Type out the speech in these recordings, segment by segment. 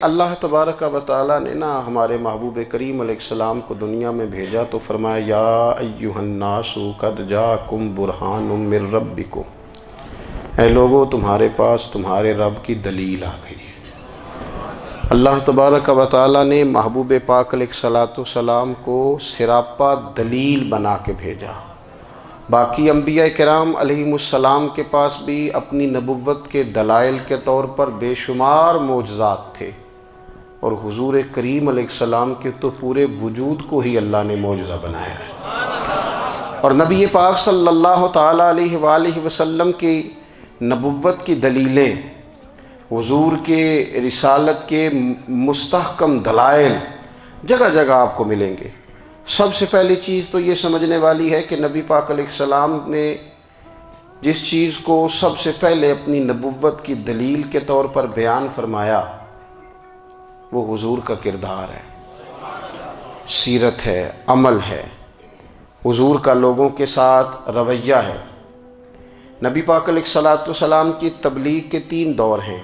اللہ تبارک و تعالیٰ نے ہمارے محبوب کریم علیہ السلام کو دنیا میں بھیجا تو فرمایا یا ایھا الناس قد جاءکم برہان من ربکم، اے لوگو تمہارے پاس تمہارے رب کی دلیل آ گئی ہے۔ اللہ تبارک و تعالیٰ نے محبوب پاک علیہ السلام کو سراپا دلیل بنا کے بھیجا۔ باقی انبیاء کرام علیہم السلام کے پاس بھی اپنی نبوت کے دلائل کے طور پر بے شمار معجزات تھے، اور حضور کریم علیہ السلام کے تو پورے وجود کو ہی اللہ نے معجزہ بنایا ہے۔ اور نبی پاک صلی اللہ تعالیٰ علیہ وآلہ وسلم کی نبوت کی دلیلیں، حضور کے رسالت کے مستحکم دلائل جگہ جگہ آپ کو ملیں گے۔ سب سے پہلی چیز تو یہ سمجھنے والی ہے کہ نبی پاک علیہ السلام نے جس چیز کو سب سے پہلے اپنی نبوت کی دلیل کے طور پر بیان فرمایا وہ حضور کا کردار ہے، سیرت ہے، عمل ہے، حضور کا لوگوں کے ساتھ رویہ ہے۔ نبی پاک علیہ السلام کی تبلیغ کے 3 دور ہیں۔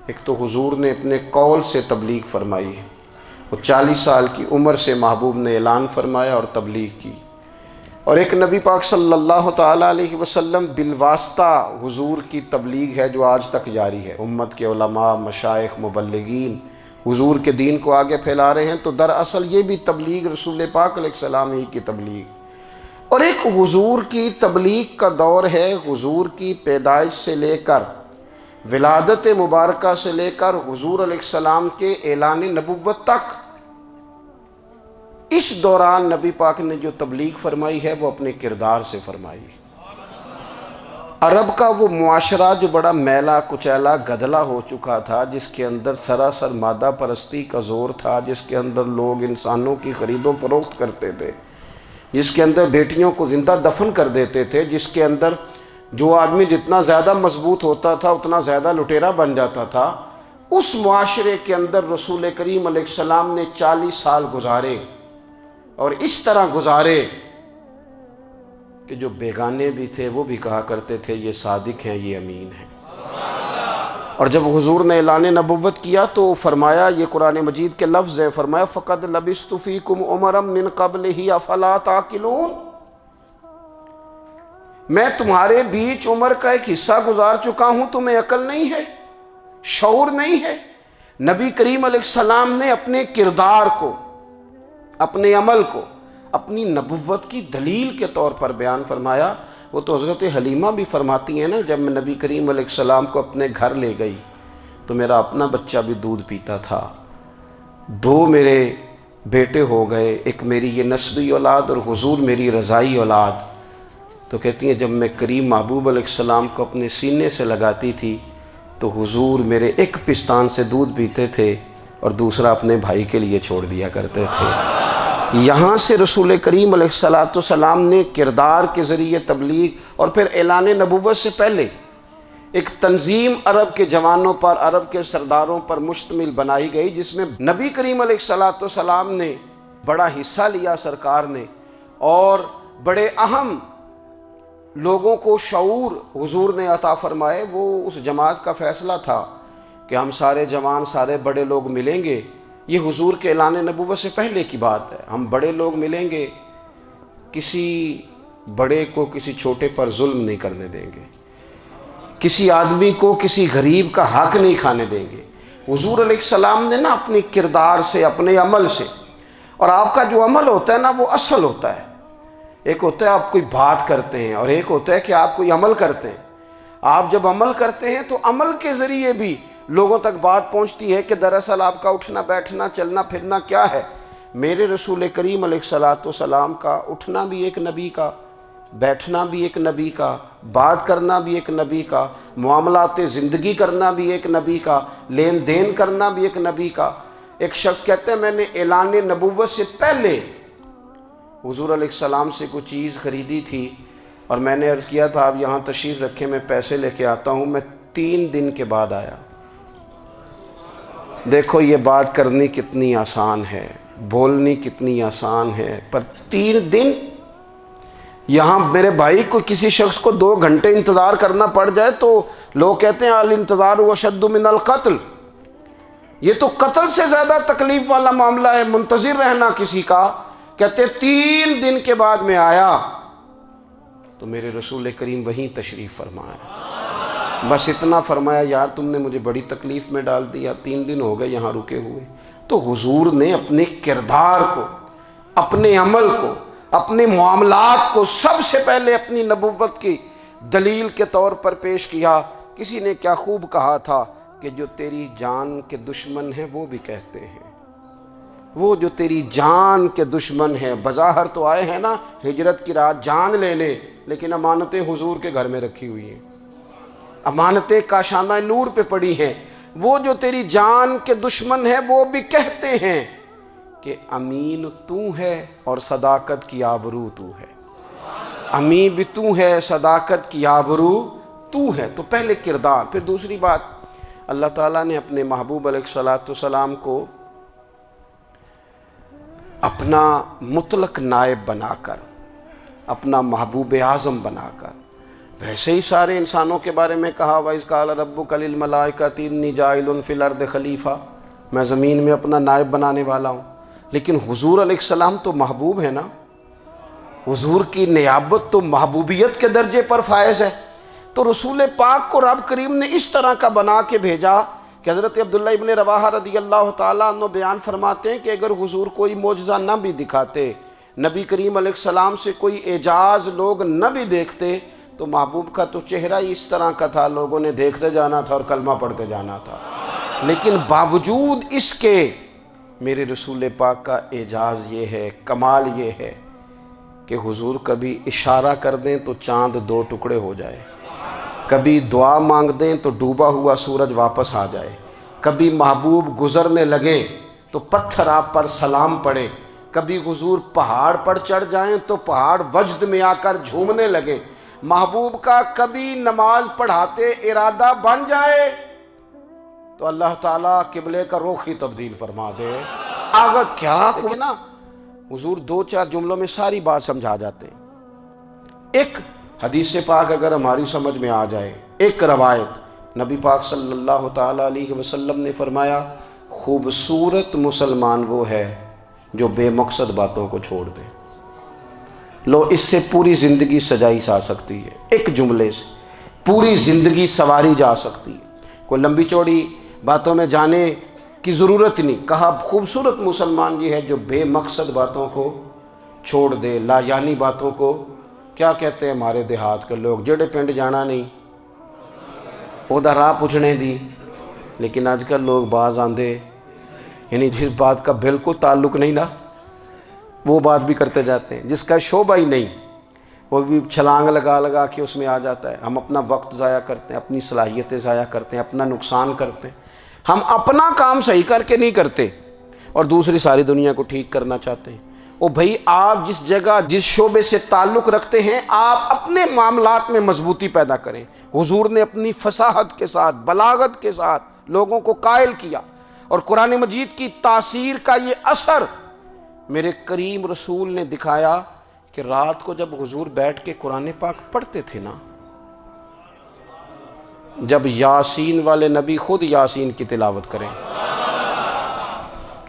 ایک تو حضور نے اپنے قول سے تبلیغ فرمائی ہے، وہ 40 سال کی عمر سے محبوب نے اعلان فرمایا اور تبلیغ کی۔ اور ایک نبی پاک صلی اللہ تعالیٰ علیہ وسلم بالواسطہ حضور کی تبلیغ ہے جو آج تک جاری ہے۔ امت کے علماء، مشائخ، مبلغین حضور کے دین کو آگے پھیلا رہے ہیں، تو دراصل یہ بھی تبلیغ رسول پاک علیہ السلام ہی کی تبلیغ۔ اور ایک حضور کی تبلیغ کا دور ہے، حضور کی پیدائش سے لے کر ولادت مبارکہ سے لے کر حضور علیہ السلام کے اعلان نبوت تک۔ اس دوران نبی پاک نے جو تبلیغ فرمائی ہے وہ اپنے کردار سے فرمائی ہے۔ عرب کا وہ معاشرہ جو بڑا میلا کچیلا گدلا ہو چکا تھا، جس کے اندر سراسر مادہ پرستی کا زور تھا، جس کے اندر لوگ انسانوں کی خرید و فروخت کرتے تھے، جس کے اندر بیٹیوں کو زندہ دفن کر دیتے تھے، جس کے اندر جو آدمی جتنا زیادہ مضبوط ہوتا تھا اتنا زیادہ لٹیرا بن جاتا تھا، اس معاشرے کے اندر رسول کریم علیہ السلام نے 40 سال گزارے، اور اس طرح گزارے کہ جو بیگانے بھی تھے وہ بھی کہا کرتے تھے یہ صادق ہیں، یہ امین ہیں۔ اور جب حضور نے اعلان نبوت کیا تو فرمایا، یہ قرآن مجید کے لفظ ہے، فرمایا فَقَدْ لَبِثْتُ فِيكُمْ عُمَرًا مِّن قَبْلِهِ أَفَلَا تَعْقِلُونَ، میں تمہارے بیچ عمر کا ایک حصہ گزار چکا ہوں، تمہیں عقل نہیں ہے، شعور نہیں ہے۔ نبی کریم علیہ السلام نے اپنے کردار کو، اپنے عمل کو اپنی نبوت کی دلیل کے طور پر بیان فرمایا۔ وہ تو حضرت حلیمہ بھی فرماتی ہیں نا، جب میں نبی کریم علیہ السلام کو اپنے گھر لے گئی تو میرا اپنا بچہ بھی دودھ پیتا تھا، 2 میرے بیٹے ہو گئے، ایک میری یہ نسبی اولاد اور حضور میری رضائی اولاد۔ تو کہتی ہیں جب میں کریم محبوب علیہ السلام کو اپنے سینے سے لگاتی تھی تو حضور میرے ایک پستان سے دودھ پیتے تھے اور دوسرا اپنے بھائی کے لیے چھوڑ دیا کرتے تھے۔ یہاں سے رسول کریم علیہ السلام نے کردار کے ذریعے تبلیغ، اور پھر اعلان نبوت سے پہلے ایک تنظیم عرب کے جوانوں پر، عرب کے سرداروں پر مشتمل بنائی گئی، جس میں نبی کریم علیہ السلام نے بڑا حصہ لیا سرکار نے، اور بڑے اہم لوگوں کو شعور حضور نے عطا فرمائے۔ وہ اس جماعت کا فیصلہ تھا کہ ہم سارے جوان، سارے بڑے لوگ ملیں گے، یہ حضور کے اعلان نبوت سے پہلے کی بات ہے، ہم بڑے لوگ ملیں گے، کسی بڑے کو کسی چھوٹے پر ظلم نہیں کرنے دیں گے، کسی آدمی کو کسی غریب کا حق نہیں کھانے دیں گے۔ حضور علیہ السلام نے اپنے کردار سے، اپنے عمل سے، اور آپ کا جو عمل ہوتا ہے وہ اصل ہوتا ہے۔ ایک ہوتا ہے آپ کوئی بات کرتے ہیں، اور ایک ہوتا ہے کہ آپ کوئی عمل کرتے ہیں۔ آپ جب عمل کرتے ہیں تو عمل کے ذریعے بھی لوگوں تک بات پہنچتی ہے کہ دراصل آپ کا اٹھنا بیٹھنا چلنا پھرنا کیا ہے۔ میرے رسول کریم علیہ السلام کا اٹھنا بھی ایک نبی کا، بیٹھنا بھی ایک نبی کا، بات کرنا بھی ایک نبی کا، معاملات زندگی کرنا بھی ایک نبی کا، لین دین کرنا بھی ایک نبی کا۔ ایک شخص کہتے ہیں میں نے اعلان نبوت سے پہلے حضور علیہ السلام سے کوئی چیز خریدی تھی، اور میں نے عرض کیا تھا آپ یہاں تشریف رکھیں، میں پیسے لے کے آتا ہوں۔ میں 3 دن کے بعد آیا۔ دیکھو یہ بات کرنی کتنی آسان ہے، بولنی کتنی آسان ہے، پر 3 دن یہاں میرے بھائی کو کسی شخص کو 2 گھنٹے انتظار کرنا پڑ جائے تو لوگ کہتے ہیں الانتظار اشد من القتل، یہ تو قتل سے زیادہ تکلیف والا معاملہ ہے، منتظر رہنا کسی کا۔ کہتے 3 دن کے بعد میں آیا تو میرے رسول کریم وہیں تشریف فرمایا، بس اتنا فرمایا یار تم نے مجھے بڑی تکلیف میں ڈال دیا، 3 دن ہو گئے یہاں رکے ہوئے۔ تو حضور نے اپنے کردار کو، اپنے عمل کو، اپنے معاملات کو سب سے پہلے اپنی نبوت کی دلیل کے طور پر پیش کیا۔ کسی نے کیا خوب کہا تھا کہ جو تیری جان کے دشمن ہیں وہ بھی کہتے ہیں، وہ جو تیری جان کے دشمن ہیں، بظاہر تو آئے ہیں نا ہجرت کی رات جان لینے، لیکن امانتیں حضور کے گھر میں رکھی ہوئی ہیں، امانتیں کاشانہ نور پہ پڑی ہیں۔ وہ جو تیری جان کے دشمن ہیں وہ بھی کہتے ہیں کہ امین تو ہے اور صداقت کی آبرو تو ہے، امین بھی تو ہے، صداقت کی آبرو تو ہے۔ تو پہلے کردار۔ پھر دوسری بات، اللہ تعالیٰ نے اپنے محبوب علیہ السلام کو اپنا مطلق نائب بنا کر، اپنا محبوب اعظم بنا کر، ویسے ہی سارے انسانوں کے بارے میں کہا وَإِذْ قَالَ رَبُّكَ لِلْمَلَائِكَةِ إِنِّي جَاعِلٌ فِي الْأَرْضِ خلیفہ، میں زمین میں اپنا نائب بنانے والا ہوں۔ لیکن حضور علیہ السلام تو محبوب ہے نا، حضور کی نیابت تو محبوبیت کے درجے پر فائز ہے۔ تو رسول پاک کو رب کریم نے اس طرح کا بنا کے بھیجا کہ حضرت عبداللہ ابن رواحہ رضی اللہ تعالیٰ عنہ بیان فرماتے ہیں کہ اگر حضور کوئی معجزہ نہ بھی دکھاتے، نبی کریم علیہ السلام سے کوئی اعجاز لوگ نہ بھی دیکھتے، تو محبوب کا تو چہرہ ہی اس طرح کا تھا، لوگوں نے دیکھتے جانا تھا اور کلمہ پڑھتے جانا تھا۔ لیکن باوجود اس کے میرے رسول پاک کا اعجاز یہ ہے، کمال یہ ہے کہ حضور کبھی اشارہ کر دیں تو چاند 2 ٹکڑے ہو جائے، کبھی دعا مانگ دیں تو ڈوبا ہوا سورج واپس آ جائے، کبھی محبوب گزرنے لگیں تو پتھر آپ پر سلام پڑے، کبھی حضور پہاڑ پر چڑھ جائیں تو پہاڑ وجد میں آ کر جھومنے لگیں، محبوب کا کبھی نماز پڑھاتے ارادہ بن جائے تو اللہ تعالیٰ قبلے کا رخ ہی تبدیل فرما دے۔ آگے کیا کہ نا حضور 2-4 جملوں میں ساری بات سمجھا جاتے ہیں۔ ایک حدیث پاک اگر ہماری سمجھ میں آ جائے، ایک روایت نبی پاک صلی اللہ تعالیٰ علیہ وسلم نے فرمایا خوبصورت مسلمان وہ ہے جو بے مقصد باتوں کو چھوڑ دے۔ لو اس سے پوری زندگی سجائی جا سکتی ہے، ایک جملے سے پوری زندگی سواری جا سکتی ہے، کوئی لمبی چوڑی باتوں میں جانے کی ضرورت نہیں۔ کہا خوبصورت مسلمان یہ ہے جو بے مقصد باتوں کو چھوڑ دے، لا یعنی باتوں کو، کیا کہتے ہیں ہمارے دیہات کے لوگ، جڑے پنڈ جانا نہیں اودا راہ پوچھنے دی۔ لیکن آج کل لوگ باز آندے، یعنی جس بات کا بالکل تعلق نہیں نا وہ بات بھی کرتے جاتے ہیں، جس کا شعبہ ہی نہیں وہ بھی چھلانگ لگا لگا کے اس میں آ جاتا ہے۔ ہم اپنا وقت ضائع کرتے ہیں، اپنی صلاحیتیں ضائع کرتے ہیں، اپنا نقصان کرتے ہیں۔ ہم اپنا کام صحیح کر کے نہیں کرتے اور دوسری ساری دنیا کو ٹھیک کرنا چاہتے ہیں۔ او بھائی آپ جس جگہ جس شعبے سے تعلق رکھتے ہیں آپ اپنے معاملات میں مضبوطی پیدا کریں۔ حضور نے اپنی فصاحت کے ساتھ، بلاغت کے ساتھ لوگوں کو قائل کیا، اور قرآن مجید کی تاثیر کا یہ اثر میرے کریم رسول نے دکھایا کہ رات کو جب حضور بیٹھ کے قرآن پاک پڑھتے تھے نا، جب یاسین والے نبی خود یاسین کی تلاوت کریں،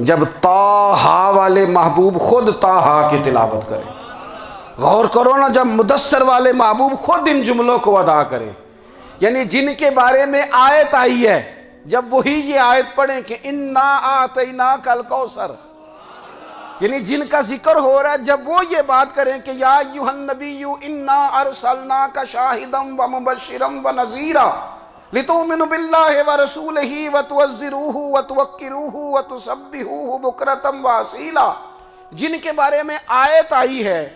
جب طٰہٰ والے محبوب خود طٰہٰ کی تلاوت کریں، غور کرو نا، جب مدثر والے محبوب خود ان جملوں کو ادا کریں، یعنی جن کے بارے میں آیت آئی ہے، جب وہی یہ آیت پڑھیں کہ اِنَّا أَعْطَيْنَاكَ الْكَوْثَرَ، یعنی جن کا ذکر ہو رہا ہے، جب وہ یہ بات کریں کہ یا ایھا النبی انا ارسلناک شاہدا ومبشرا ونذیرا لتؤمنوا باللہ ورسولہ وتعزروہ وتوقروہ وتسبحوہ بکرۃ واصیلا، جن کے بارے میں آیت آئی ہے،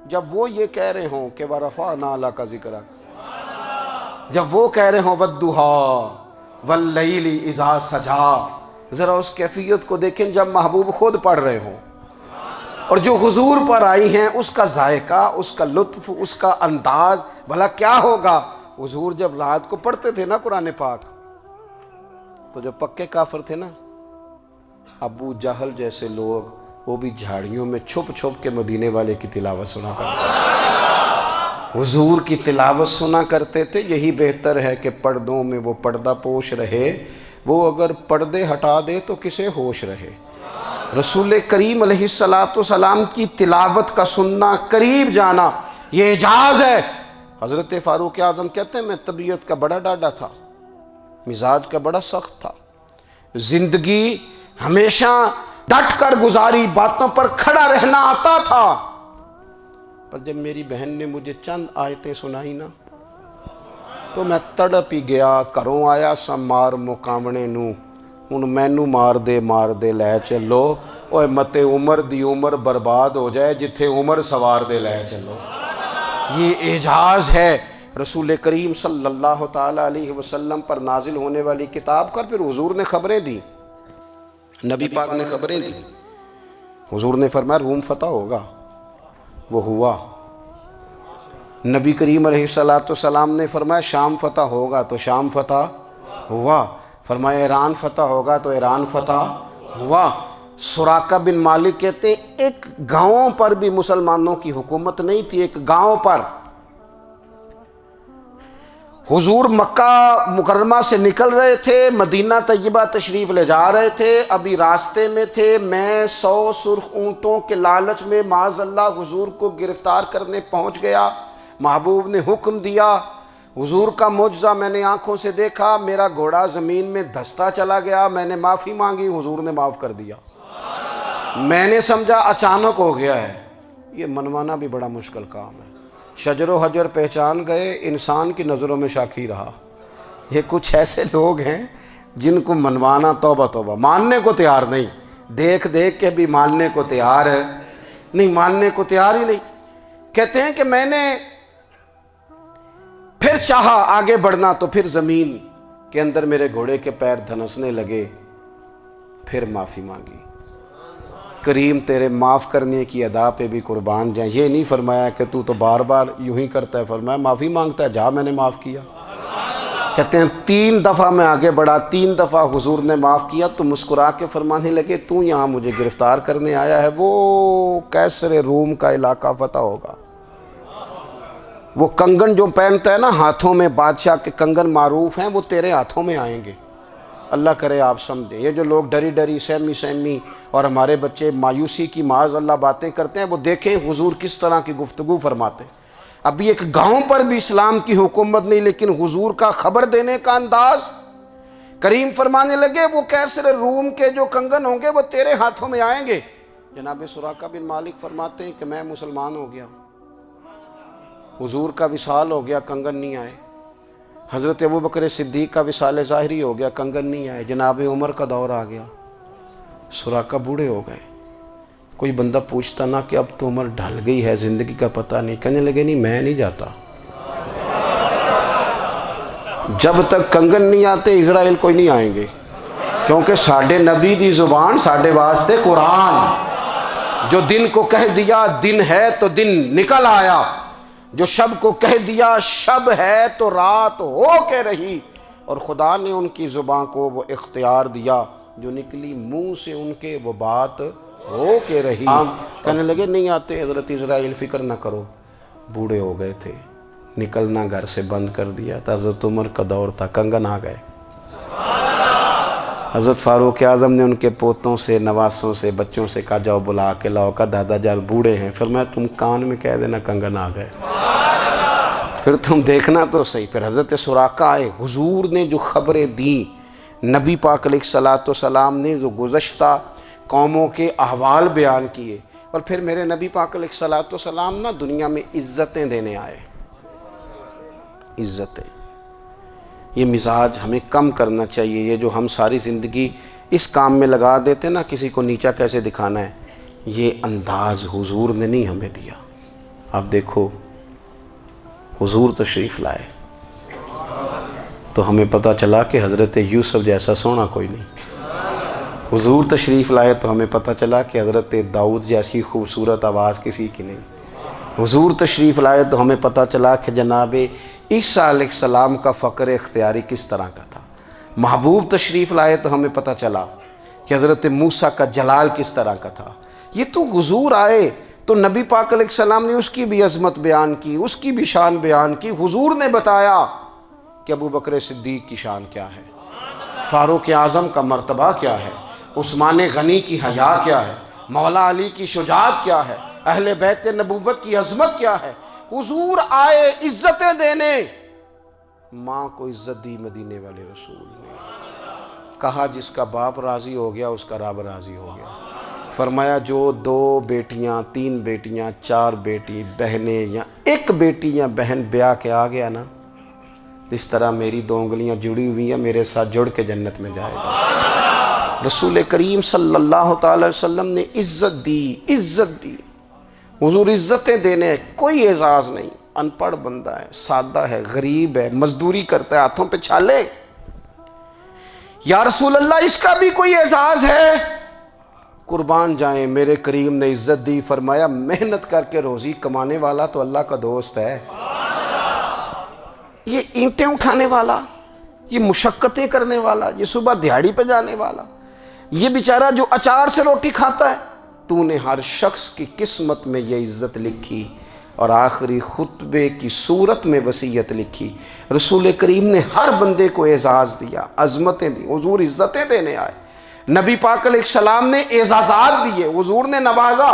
جب وہ یہ کہہ رہے ہوں کہ ورفعنا لک ذکرک، جب وہ کہہ رہے ہوں والضحیٰ واللیل اذا سجا، ذرا اس کیفیت کو دیکھیں جب محبوب خود پڑھ رہے ہوں، اور جو حضور پر آئی ہیں اس کا ذائقہ، اس کا لطف، اس کا انداز بھلا کیا ہوگا۔ حضور جب رات کو پڑھتے تھے نا قرآن پاک، تو جو پکے کافر تھے نا، ابو جہل جیسے لوگ، وہ بھی جھاڑیوں میں چھپ چھپ کے مدینے والے کی تلاوت سنا کرتے تھے، حضور کی تلاوت سنا کرتے تھے۔ یہی بہتر ہے کہ پردوں میں وہ پردہ پوش رہے، وہ اگر پردے ہٹا دے تو کسے ہوش رہے۔ رسول کریم علیہ السلام کی تلاوت کا سننا، قریب جانا، یہ اعجاز ہے۔ حضرت فاروق اعظم کہتے ہیں میں طبیعت کا بڑا ڈاڈا تھا، مزاج کا بڑا سخت تھا، زندگی ہمیشہ ڈٹ کر گزاری، باتوں پر کھڑا رہنا آتا تھا، پر جب میری بہن نے مجھے چند آیتیں سنائی نا تو میں تڑپ ہی گیا۔ گھروں آیا سا مار مقامنے نو، ہن مینو مار دے لے چلو، اوے متے عمر دی عمر برباد ہو جائے جتھے عمر سوار دے لے چلو۔ یہ اعجاز ہے رسول کریم صلی اللہ تعالیٰ علیہ وسلم پر نازل ہونے والی کتاب کا۔ پھر حضور نے خبریں دی، نبی پاک نے خبریں دی۔ حضور نے فرمایا روم فتح ہوگا، وہ ہوا۔ نبی کریم علیہ السلام نے فرمایا شام فتح ہوگا، تو شام فتح ہوا۔ فرمایا ایران فتح ہوگا، تو ایران فتح ہوا۔ سراقہ بن مالک کہتے ہیں ایک گاؤں پر بھی مسلمانوں کی حکومت نہیں تھی، ایک گاؤں پر۔ حضور مکہ مکرمہ سے نکل رہے تھے، مدینہ طیبہ تشریف لے جا رہے تھے، ابھی راستے میں تھے، میں 100 سرخ اونٹوں کے لالچ میں معاذ اللہ حضور کو گرفتار کرنے پہنچ گیا۔ محبوب نے حکم دیا، حضور کا معجزہ میں نے آنکھوں سے دیکھا، میرا گھوڑا زمین میں دھستا چلا گیا، میں نے معافی مانگی، حضور نے معاف کر دیا۔ میں نے سمجھا اچانک ہو گیا ہے۔ یہ منوانا بھی بڑا مشکل کام ہے۔ شجر و حجر پہچان گئے، انسان کی نظروں میں شاکی رہا۔ یہ کچھ ایسے لوگ ہیں جن کو منوانا توبہ توبہ، ماننے کو تیار نہیں، دیکھ دیکھ کے بھی ماننے کو تیار ہے نہیں، ماننے کو تیار ہی نہیں۔ کہتے ہیں کہ میں نے پھر چاہا آگے بڑھنا تو پھر زمین کے اندر میرے گھوڑے کے پیر دھنسنے لگے، پھر معافی مانگی۔ کریم تیرے معاف کرنے کی ادا پہ بھی قربان جائیں۔ یہ نہیں فرمایا کہ تو بار بار یوں ہی کرتا ہے، فرمایا معافی مانگتا ہے، جا میں نے معاف کیا۔ کہتے ہیں 3 دفعہ میں آگے بڑھا، 3 دفعہ حضور نے معاف کیا تو مسکرا کے فرمانے لگے تو یہاں مجھے گرفتار کرنے آیا ہے، وہ کیسر روم کا علاقہ فتح ہوگا۔ وہ کنگن جو پہنتا ہے نا ہاتھوں میں، بادشاہ کے کنگن معروف ہیں، وہ تیرے ہاتھوں میں آئیں گے۔ اللہ کرے آپ سمجھیں۔ یہ جو لوگ ڈری ڈری سہمی اور ہمارے بچے مایوسی کی معاذ اللہ باتیں کرتے ہیں، وہ دیکھیں حضور کس طرح کی گفتگو فرماتے ہیں۔ ابھی ایک گاؤں پر بھی اسلام کی حکومت نہیں، لیکن حضور کا خبر دینے کا انداز۔ کریم فرمانے لگے وہ کیسر روم کے جو کنگن ہوں گے وہ تیرے ہاتھوں میں آئیں گے۔ جناب سراقہ بن مالک فرماتے ہیں کہ میں مسلمان ہو گیا، حضور کا وصال ہو گیا، کنگن نہیں آئے۔ حضرت ابوبکر صدیق کا وصال ظاہری ہو گیا، کنگن نہیں آئے۔ جناب عمر کا دور آ گیا، سراقہ بوڑھے ہو گئے۔ کوئی بندہ پوچھتا نا کہ اب تو عمر ڈھل گئی ہے، زندگی کا پتہ نہیں، کہنے لگے نہیں میں نہیں جاتا، جب تک کنگن نہیں آتے اسرائیل کوئی نہیں آئیں گے، کیونکہ ساڈے نبی دی زبان ساڈے واسطے قرآن۔ جو دن کو کہہ دیا دن ہے تو دن نکل آیا، جو شب کو کہہ دیا شب ہے تو رات ہو کے رہی، اور خدا نے ان کی زبان کو وہ اختیار دیا، جو نکلی منہ سے ان کے وہ بات ہو کے رہی۔ کہنے لگے نہیں آتے حضرت اسرائیل، فکر نہ کرو، بوڑھے ہو گئے تھے، نکلنا گھر سے بند کر دیا تھا، حضرت عمر کا دور تھا، کنگن آ گئے۔ حضرت فاروق اعظم نے ان کے پوتوں سے، نواسوں سے، بچوں سے کہا جاؤ بلا کے لاؤ، کا دادا جان بوڑھے ہیں، فرمایا تم کان میں کہہ دینا کنگن آ گئے، پھر تم دیکھنا تو صحیح۔ پھر حضرت سراقہ آئے، حضور نے جو خبریں دیں، نبی پاک علیہ السلام نے جو گزشتہ قوموں کے احوال بیان کیے، اور پھر میرے نبی پاک علیہ السلام نا دنیا میں عزتیں دینے آئے۔ عزتیں، یہ مزاج ہمیں کم کرنا چاہیے۔ یہ جو ہم ساری زندگی اس کام میں لگا دیتے نا کسی کو نیچا کیسے دکھانا ہے، یہ انداز حضور نے نہیں ہمیں دیا۔ آپ دیکھو حضور تشریف لائے تو ہمیں پتہ چلا کہ حضرت یوسف جیسا سونا کوئی نہیں، حضور تشریف لائے تو ہمیں پتہ چلا کہ حضرت داؤد جیسی خوبصورت آواز کسی کی نہیں، حضور تشریف لائے تو ہمیں پتہ چلا کہ جناب عیسیٰ علیہ السلام کا فقر اختیاری کس طرح کا تھا، محبوب تشریف لائے تو ہمیں پتہ چلا کہ حضرت موسیٰ کا جلال کس طرح کا تھا۔ یہ تو حضور آئے تو نبی پاک علیہ السلام نے اس کی بھی عظمت بیان کی، اس کی بھی شان بیان کی، حضور نے بتایا کہ ابوبکر صدیق کی شان کیا ہے، فاروق اعظم کا مرتبہ کیا ہے، عثمان غنی کی حیا کیا ہے، مولا علی کی شجاعت کیا ہے، اہل بیت نبوت کی عظمت کیا ہے۔ حضور آئے عزتیں دینے، ماں کو عزت دی مدینے والے رسول نے۔ کہا جس کا باپ راضی ہو گیا اس کا رب راضی ہو گیا۔ فرمایا جو 2 بیٹیاں 3 بیٹیاں 4 بیٹی بہنیں یا ایک بیٹی یا بہن بیاہ کے آ گیا نا، اس طرح میری 2 انگلیاں جڑی ہوئی ہیں، میرے ساتھ جڑ کے جنت میں جائے گا۔ رسول کریم صلی اللہ تعالی وسلم نے عزت دی۔ حضور عزتیں دینے، کوئی اعزاز نہیں، ان پڑھ بندہ ہے، سادہ ہے، غریب ہے، مزدوری کرتا ہے، ہاتھوں پہ چھالے، یا رسول اللہ اس کا بھی کوئی اعزاز ہے؟ قربان جائیں، میرے کریم نے عزت دی، فرمایا محنت کر کے روزی کمانے والا تو اللہ کا دوست ہے۔ یہ اینٹیں اٹھانے والا، یہ مشقتیں کرنے والا، یہ صبح دیہڑی پہ جانے والا، یہ بیچارہ جو اچار سے روٹی کھاتا ہے، تو نے ہر شخص کی قسمت میں یہ عزت لکھی اور آخری خطبے کی صورت میں وصیت لکھی۔ رسول کریم نے ہر بندے کو اعزاز دیا، عظمتیں دی۔ حضور عزتیں دینے آئے، نبی پاک علیہ السلام نے اعزازات دیے، حضور نے نوازا۔